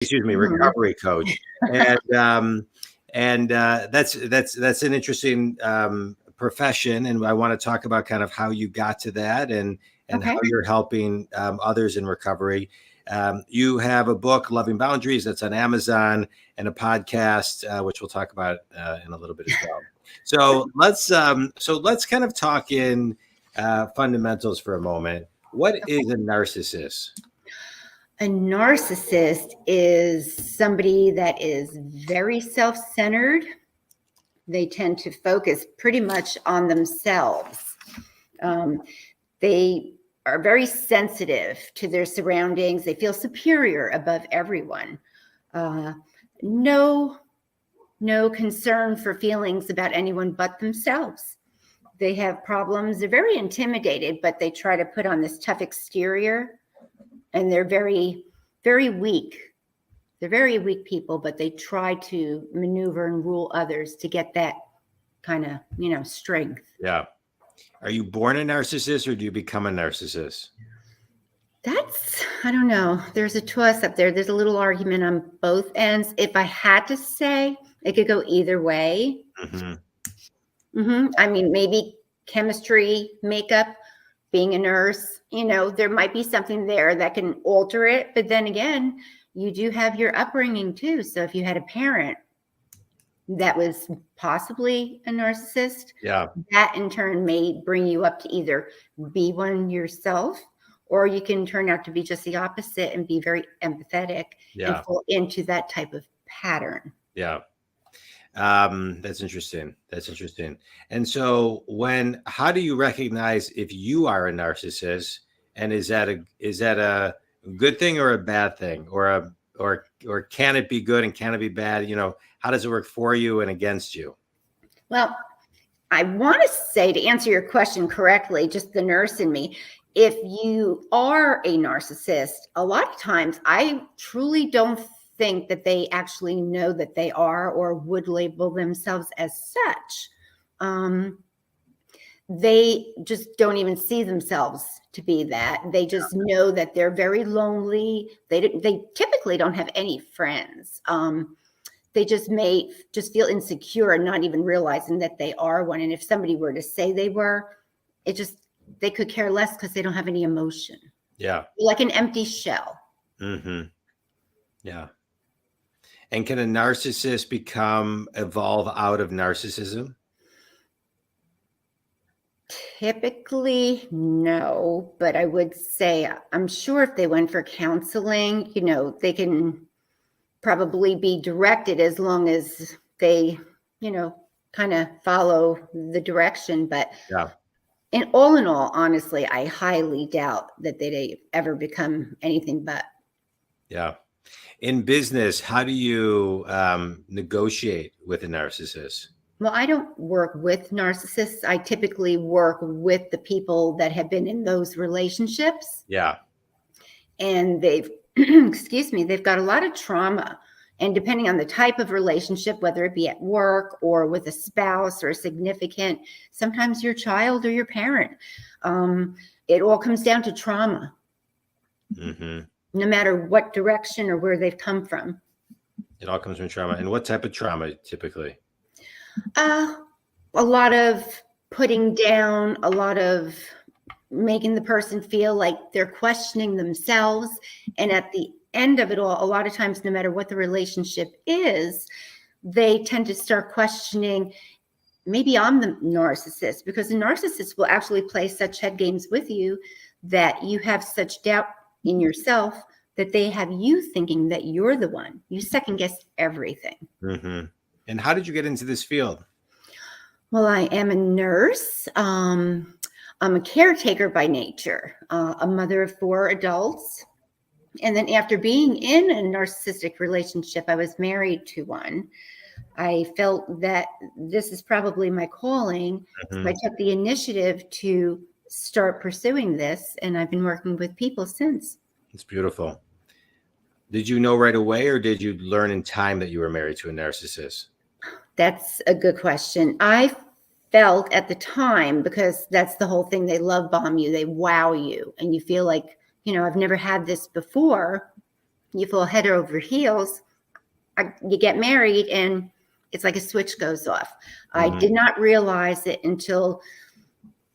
recovery coach. And that's an interesting profession. And I want to talk about kind of how you got to that and how you're helping others in recovery. You have a book, Loving Boundaries, that's on Amazon, and a podcast, which we'll talk about in a little bit as well. So let's kind of talk in fundamentals for a moment. What is a narcissist? A narcissist is somebody that is very self-centered. They tend to focus pretty much on themselves. They are very sensitive to their surroundings. They feel superior above everyone. No concern for feelings about anyone but themselves. They have problems. They're very intimidated, but they try to put on this tough exterior. And they're very, very weak. They're very weak people, but they try to maneuver and rule others to get that kind of, strength. Yeah. Are you born a narcissist or do you become a narcissist? I don't know. There's a toss up there. There's a little argument on both ends. If I had to say, it could go either way. I mean, maybe chemistry, makeup, being a nurse, there might be something there that can alter it. But then again, you do have your upbringing too. So if you had a parent that was possibly a narcissist, that in turn may bring you up to either be one yourself, or you can turn out to be just the opposite and be very empathetic and fall into that type of pattern. Yeah. That's interesting. And so how do you recognize if you are a narcissist, and is that a good thing or a bad thing, or can it be good and can it be bad? How does it work for you and against you? Well, I want to say, to answer your question correctly, just the nurse in me, if you are a narcissist, a lot of times I truly don't think that they actually know that they are or would label themselves as such. They just don't even see themselves to be that. They just know that they're very lonely. They typically don't have any friends. They just may just feel insecure and not even realizing that they are one. And if somebody were to say they were, they could care less because they don't have any emotion. Yeah. Like an empty shell. Yeah. And can a narcissist evolve out of narcissism? Typically, no, but I would say I'm sure if they went for counseling, they can probably be directed as long as they, kind of follow the direction. But in all, honestly, I highly doubt that they'd ever become anything but. Yeah. In business, how do you negotiate with a narcissist? Well, I don't work with narcissists. I typically work with the people that have been in those relationships. Yeah. And they've got a lot of trauma. And depending on the type of relationship, whether it be at work or with a spouse or a significant, sometimes your child or your parent, it all comes down to trauma. No matter what direction or where they've come from. It all comes from trauma. And what type of trauma typically? A lot of putting down, a lot of making the person feel like they're questioning themselves. And at the end of it all, a lot of times, no matter what the relationship is, they tend to start questioning, maybe I'm the narcissist, because the narcissist will actually play such head games with you that you have such doubt in yourself that they have you thinking that you're the one. You second guess everything. And how did you get into this field? Well, I am a nurse. I'm a caretaker by nature, a mother of 4 adults. And then after being in a narcissistic relationship, I was married to one. I felt that this is probably my calling. So I took the initiative to start pursuing this, and I've been working with people since. It's beautiful. Did you know right away, or did you learn in time that you were married to a narcissist? That's a good question. I felt at the time, because that's the whole thing, they love bomb you, they wow you, and you feel like, I've never had this before. you fall head over heels. You get married and it's like a switch goes off. I did not realize it until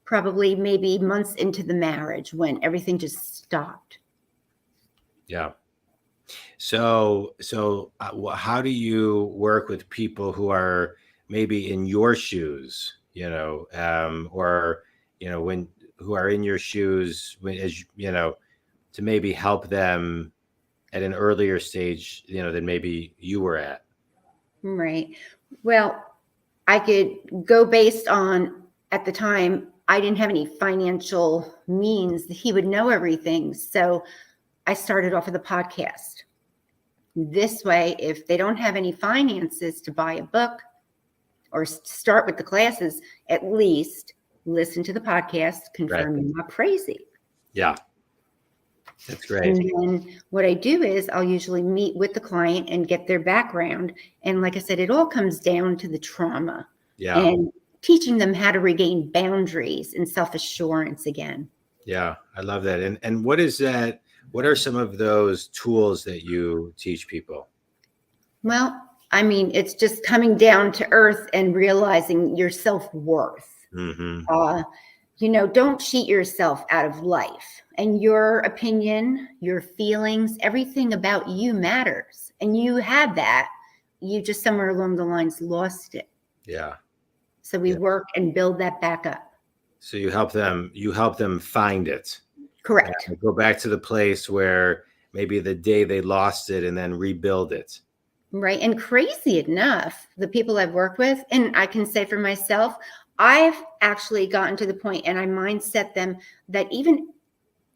probably maybe months into the marriage when everything just stopped. Yeah. So how do you work with people who are maybe in your shoes, or, who are in your shoes to maybe help them at an earlier stage, than maybe you were at? Right. Well, I could go based on, at the time, I didn't have any financial means. He would know everything. So I started off with a podcast. This way, if they don't have any finances to buy a book or start with the classes, at least listen to the podcast, confirm you're not crazy. Yeah. That's great. And then what I do is I'll usually meet with the client and get their background. And like I said, it all comes down to the trauma and teaching them how to regain boundaries and self-assurance again. Yeah, I love that. And what is that? What are some of those tools that you teach people? Well, I mean, it's just coming down to earth and realizing your self-worth. Don't cheat yourself out of life. And your opinion, your feelings, everything about you matters. And you had that. You just somewhere along the lines lost it. Yeah. So we work and build that back up. So you help them find it. Correct. Go back to the place where maybe the day they lost it and then rebuild it. Right. And crazy enough, the people I've worked with, and I can say for myself, I've actually gotten to the point, and I mindset them that even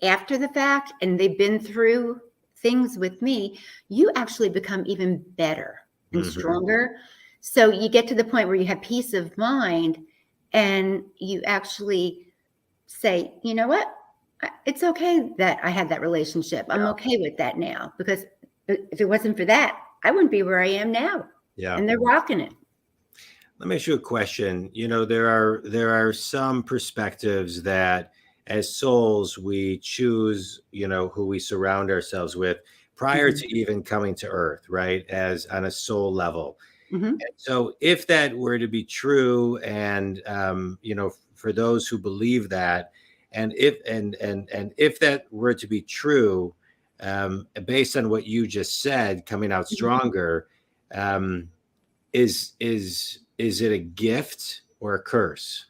after the fact, and they've been through things with me, you actually become even better and stronger. So you get to the point where you have peace of mind and you actually say, you know what? It's okay that I had that relationship. I'm okay with that now, because if it wasn't for that, I wouldn't be where I am now. Yeah. And they're rocking it. Let me ask you a question. There are some perspectives that as souls, we choose, who we surround ourselves with prior to even coming to earth, right? As on a soul level. And so if that were to be true, and, for those who believe that, and if that were to be true, based on what you just said, coming out stronger, is it a gift or a curse?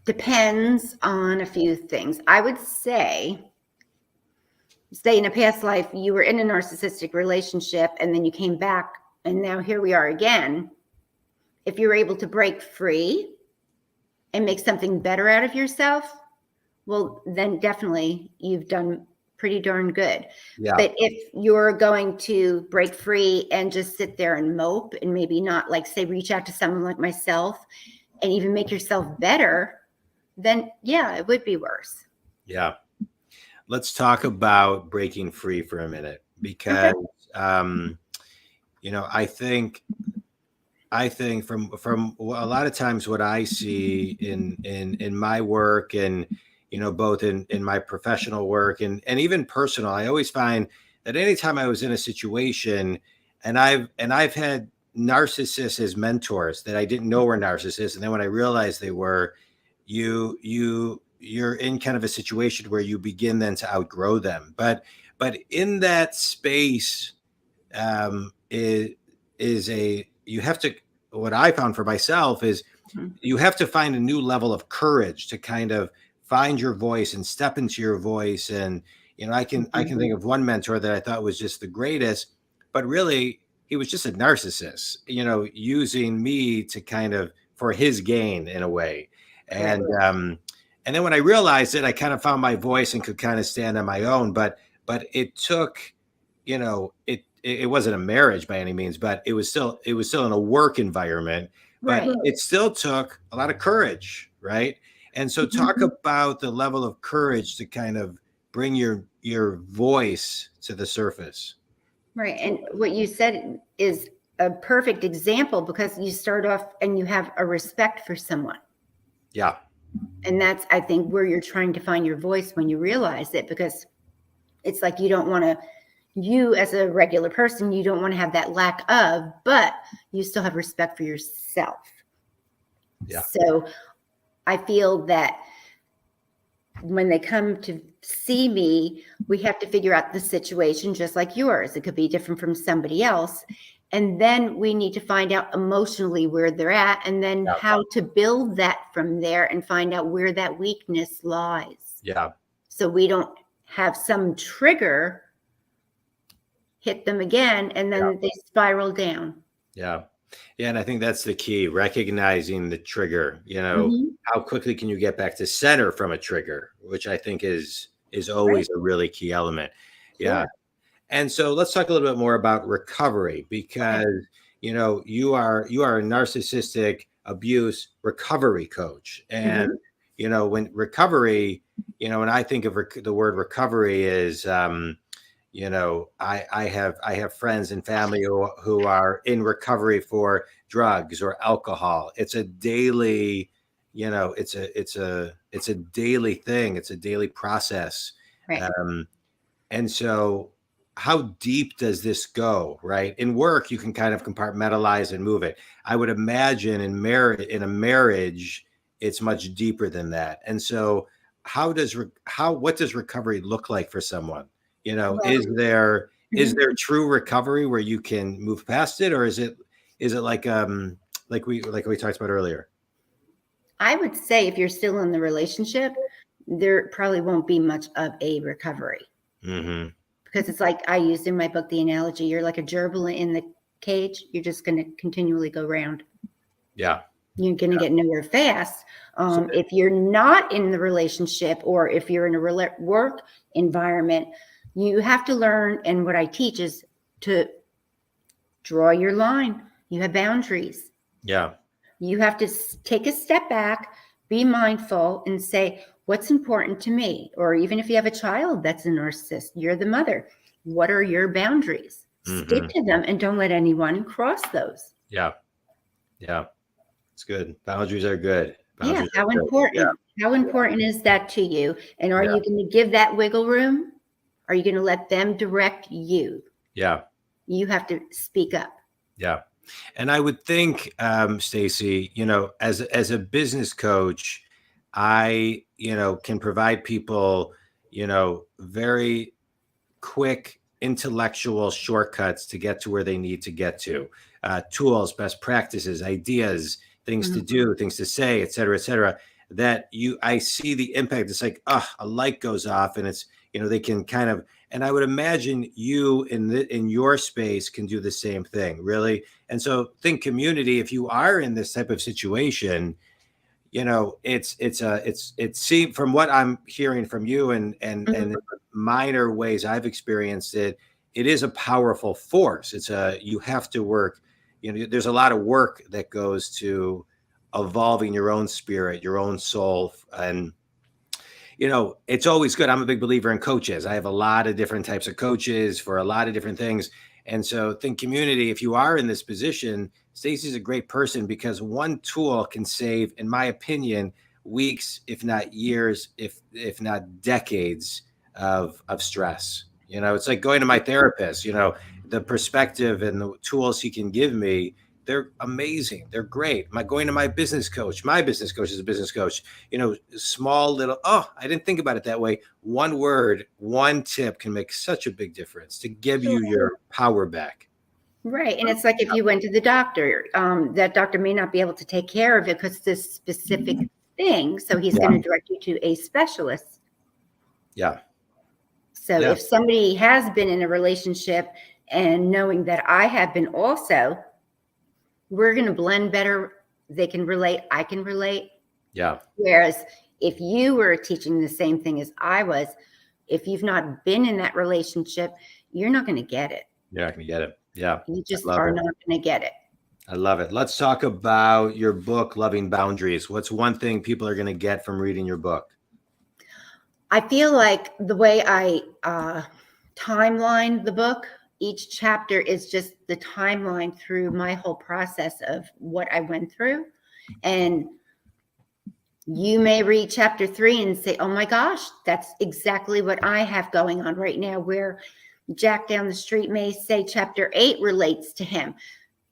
Depends on a few things. I would say in a past life, you were in a narcissistic relationship and then you came back and now here we are again. If you're able to break free and make something better out of yourself, well, then definitely you've done pretty darn good. Yeah. But if you're going to break free and just sit there and mope and maybe not, like, say, reach out to someone like myself and even make yourself better, then yeah, it would be worse. Yeah. Let's talk about breaking free for a minute, because, I think from a lot of times what I see in my work, and, both in my professional work and even personal, I always find that anytime I was in a situation, and I've had narcissists as mentors that I didn't know were narcissists. And then when I realized they were, you're in kind of a situation where you begin then to outgrow them. But in that space, you have to, what I found for myself is you have to find a new level of courage to kind of find your voice and step into your voice. And, I can think of one mentor that I thought was just the greatest, but really he was just a narcissist, using me to kind of, for his gain in a way. And then when I realized it, I kind of found my voice and could kind of stand on my own. But it took, it wasn't a marriage by any means, but it was still in a work environment. But it still took a lot of courage, right? And so talk about the level of courage to kind of bring your voice to the surface. Right. And what you said is a perfect example, because you start off and you have a respect for someone. Yeah. And that's, I think, where you're trying to find your voice when you realize it, because It's like you as a regular person, you don't want to have that lack of, but you still have respect for yourself. Yeah. So I feel that when they come to see me, we have to figure out the situation just like yours. It could be different from somebody else. And then we need to find out emotionally where they're at, and then how to build that from there and find out where that weakness lies. Yeah. So we don't have some trigger hit them again, and then they spiral down. Yeah. Yeah. And I think that's the key, recognizing the trigger. How quickly can you get back to center from a trigger, which I think is always a really key element. Yeah. Sure. And so let's talk a little bit more about recovery, because you are a narcissistic abuse recovery coach. And when recovery, when I think of the word recovery is I have friends and family who are in recovery for drugs or alcohol. It's a daily, it's a daily thing. It's a daily process. Right. And so how deep does this go, right? In work, you can kind of compartmentalize and move it. I would imagine in a marriage, it's much deeper than that. And so what does recovery look like for someone? Is there true recovery where you can move past it, or is it like we talked about earlier? I would say if you're still in the relationship, there probably won't be much of a recovery. Mm-hmm. Because it's like I used in my book, the analogy, you're like a gerbil in the cage. You're just going to continually go round. Yeah. You're going to get nowhere fast. If you're not in the relationship, or if you're in a work environment, you have to learn. And what I teach is to draw your line. You have boundaries. Yeah. You have to take a step back, be mindful, and say, what's important to me? Or even if you have a child that's a narcissist, you're the mother. What are your boundaries? Stick to them and don't let anyone cross those. Yeah. Yeah. It's good. Boundaries are good. Boundaries how important? Yeah. How important is that to you? And are you going to give that wiggle room? Are you going to let them direct you? Yeah. You have to speak up. Yeah. And I would think, Stacy, as a business coach, I, can provide people, very quick intellectual shortcuts to get to where they need to get to, tools, best practices, ideas, things to do, things to say, et cetera, that I see the impact. It's like, a light goes off, and it's, they can kind of, and I would imagine you in your space can do the same thing, really. And so think community, if you are in this type of situation, it seems, from what I'm hearing from you and in minor ways I've experienced it is a powerful force. You have to work, there's a lot of work that goes to evolving your own spirit, your own soul. And it's always good. I'm a big believer in coaches. I have a lot of different types of coaches for a lot of different things. And so think community, if you are in this position, Stacy's a great person, because one tool can save, in my opinion, weeks, if not years, if not decades of stress. It's like going to my therapist, the perspective and the tools he can give me, they're amazing. They're great. Going to my business coach is a business coach, small little, I didn't think about it that way. One word, one tip can make such a big difference to give you your power back. Right. And it's like if you went to the doctor, that doctor may not be able to take care of it because it's this specific thing. So he's going to direct you to a specialist. Yeah. So if somebody has been in a relationship, and knowing that I have been also, we're going to blend better. They can relate. I can relate. Yeah. Whereas if you were teaching the same thing as I was, if you've not been in that relationship, you're not going to get it. You're not going to get it. Yeah. You just are not going to get it. I love it. Let's talk about your book, Loving Boundaries. What's one thing people are going to get from reading your book? I feel like the way I timeline the book, each chapter is just the timeline through my whole process of what I went through. And You may read chapter 3 and say, oh my gosh, that's exactly what I have going on right now, where Jack down the street may say chapter 8 relates to him.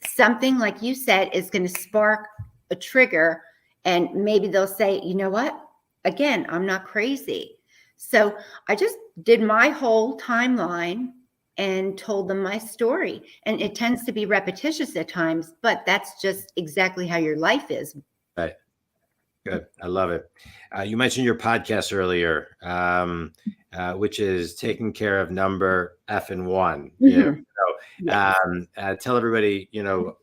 Something like you said is going to spark a trigger, and maybe they'll say, you know what? Again, I'm not crazy. So I just did my whole timeline and told them my story. And it tends to be repetitious at times, but that's just exactly how your life is. Right. Good. I love it. You mentioned your podcast earlier, which is Taking Care of Number F and One. Mm-hmm. So, tell everybody,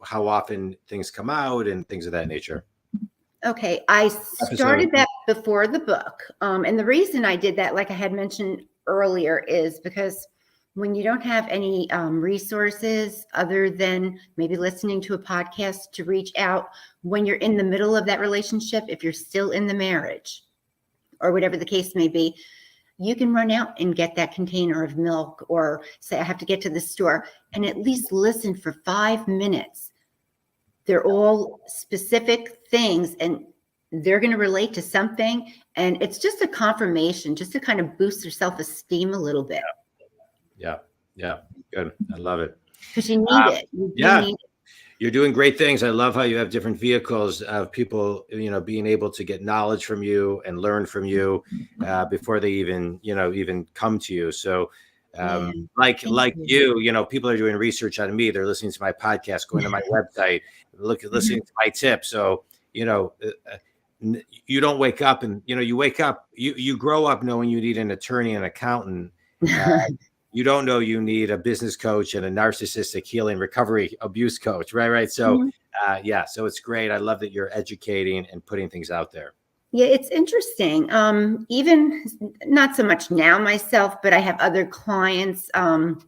how often things come out and things of that nature. Okay. I started that before the book. And the reason I did that, like I had mentioned earlier, is because when you don't have any resources other than maybe listening to a podcast to reach out when you're in the middle of that relationship, if you're still in the marriage or whatever the case may be, you can run out and get that container of milk, or say, I have to get to the store, and at least listen for 5 minutes. They're all specific things, and they're going to relate to something. And it's just a confirmation, just to kind of boost their self-esteem a little bit. Yeah. Good. I love it. Because you need it. You need it. You're doing great things. I love how you have different vehicles of people, being able to get knowledge from you and learn from you before they even come to you. So like you, people are doing research on me. They're listening to my podcast, going to my website, listening to my tips. So, you don't wake up and, you wake up, you grow up knowing you need an attorney and accountant. You don't know you need a business coach and a narcissistic healing recovery abuse coach. Right. So, so it's great. I love that you're educating and putting things out there. Yeah, it's interesting. Even not so much now myself, but I have other clients. I'm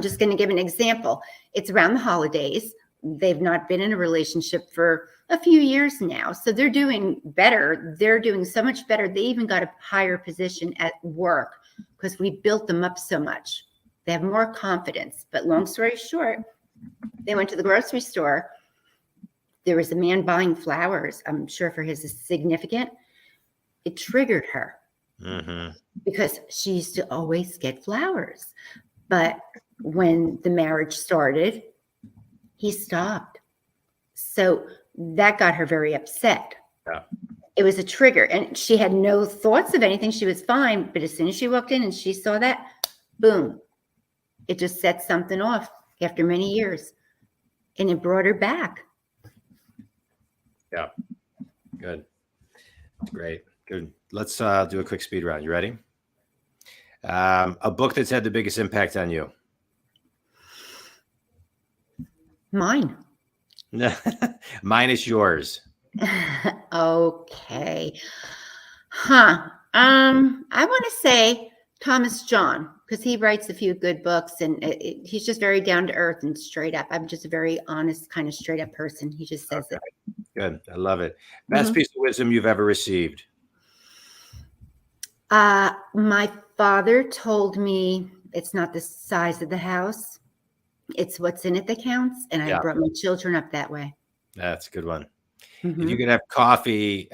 just going to give an example. It's around the holidays. They've not been in a relationship for a few years now. So they're doing better. They're doing so much better. They even got a higher position at work because we built them up so much. They have more confidence. But long story short, they went to the grocery store. There was a man buying flowers, I'm sure for his significant. It triggered her because she used to always get flowers. But when the marriage started, he stopped. So that got her very upset. Yeah. It was a trigger, and she had no thoughts of anything. She was fine. But as soon as she walked in and she saw that, boom, it just set something off after many years, and it brought her back. Yeah. Good. Great. Good. Let's do a quick speed round. You ready? A book that's had the biggest impact on you. Mine. Mine is yours. Okay. I want to say Thomas John, because he writes a few good books, and he's just very down to earth and straight up. I'm just a very honest, kind of straight up person. He just says it. Good. I love it. Best piece of wisdom you've ever received. My father told me it's not the size of the house, it's what's in it that counts. And I brought my children up that way. That's a good one. If you could have coffee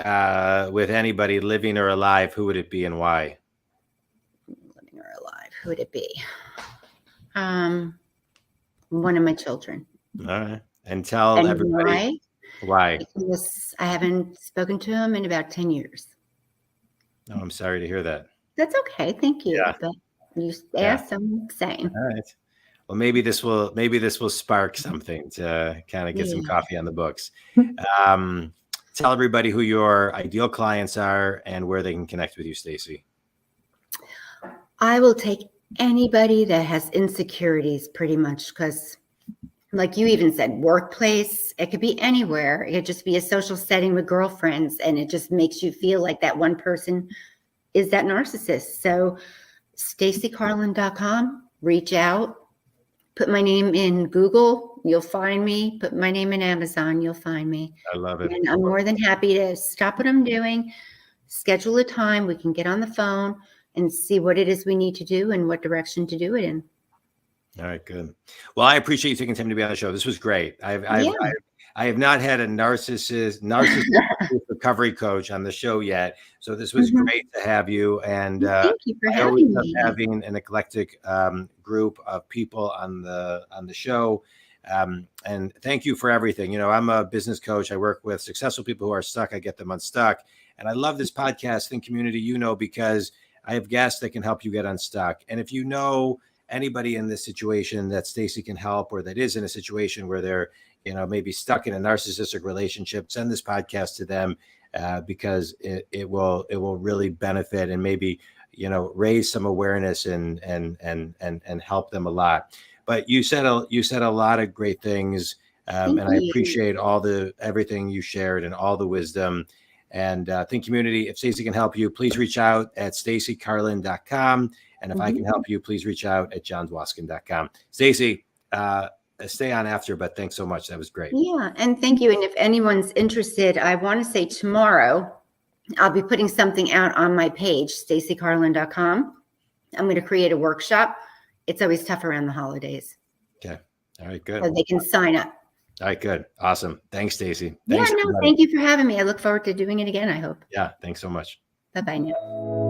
with anybody, living or alive, who would it be and why? Living or alive, who would it be? One of my children. All right. And tell everybody why. Because I haven't spoken to him in about 10 years. Oh, I'm sorry to hear that. That's okay. Thank you. Yeah. But you asked, I'm saying. All right. Well, maybe this will spark something to kind of get some coffee on the books. Tell everybody who your ideal clients are and where they can connect with you, Stacy. I will take anybody that has insecurities pretty much, because like you even said, workplace, it could be anywhere. It could just be a social setting with girlfriends, and it just makes you feel like that one person is that narcissist. So stacycarlin.com, reach out. Put my name in Google, you'll find me. Put my name in Amazon, you'll find me. I love it. And I'm more than happy to stop what I'm doing, schedule a time. We can get on the phone and see what it is we need to do and what direction to do it in. All right, good. Well, I appreciate you taking time to be on the show. This was great. I have not had a narcissist recovery coach on the show yet, so this was great to have you. And Thank you for I always having love me. having an eclectic group of people on the show. And thank you for everything. You know, I'm a business coach. I work with successful people who are stuck. I get them unstuck. And I love this podcast and community, you know, because I have guests that can help you get unstuck. And if you know anybody in this situation that Stacy can help, or that is in a situation where they're, you know, maybe stuck in a narcissistic relationship, send this podcast to them because it will really benefit and maybe, you know, raise some awareness and help them a lot. But you said a lot of great things, and I appreciate everything you shared and all the wisdom. And think community, if Stacy can help you, please reach out at stacycarlin.com. And if I can help you, please reach out at johndwoskin.com. Stacy, stay on after, but thanks so much. That was great. Yeah, and thank you. And if anyone's interested, I want to say tomorrow, I'll be putting something out on my page, stacycarlin.com. I'm going to create a workshop. It's always tough around the holidays. Okay. All right, good. So they can sign up. All right, good. Awesome. Thanks, Stacy. Yeah, no, thank you for having me. I look forward to doing it again, I hope. Yeah, thanks so much. Bye-bye now.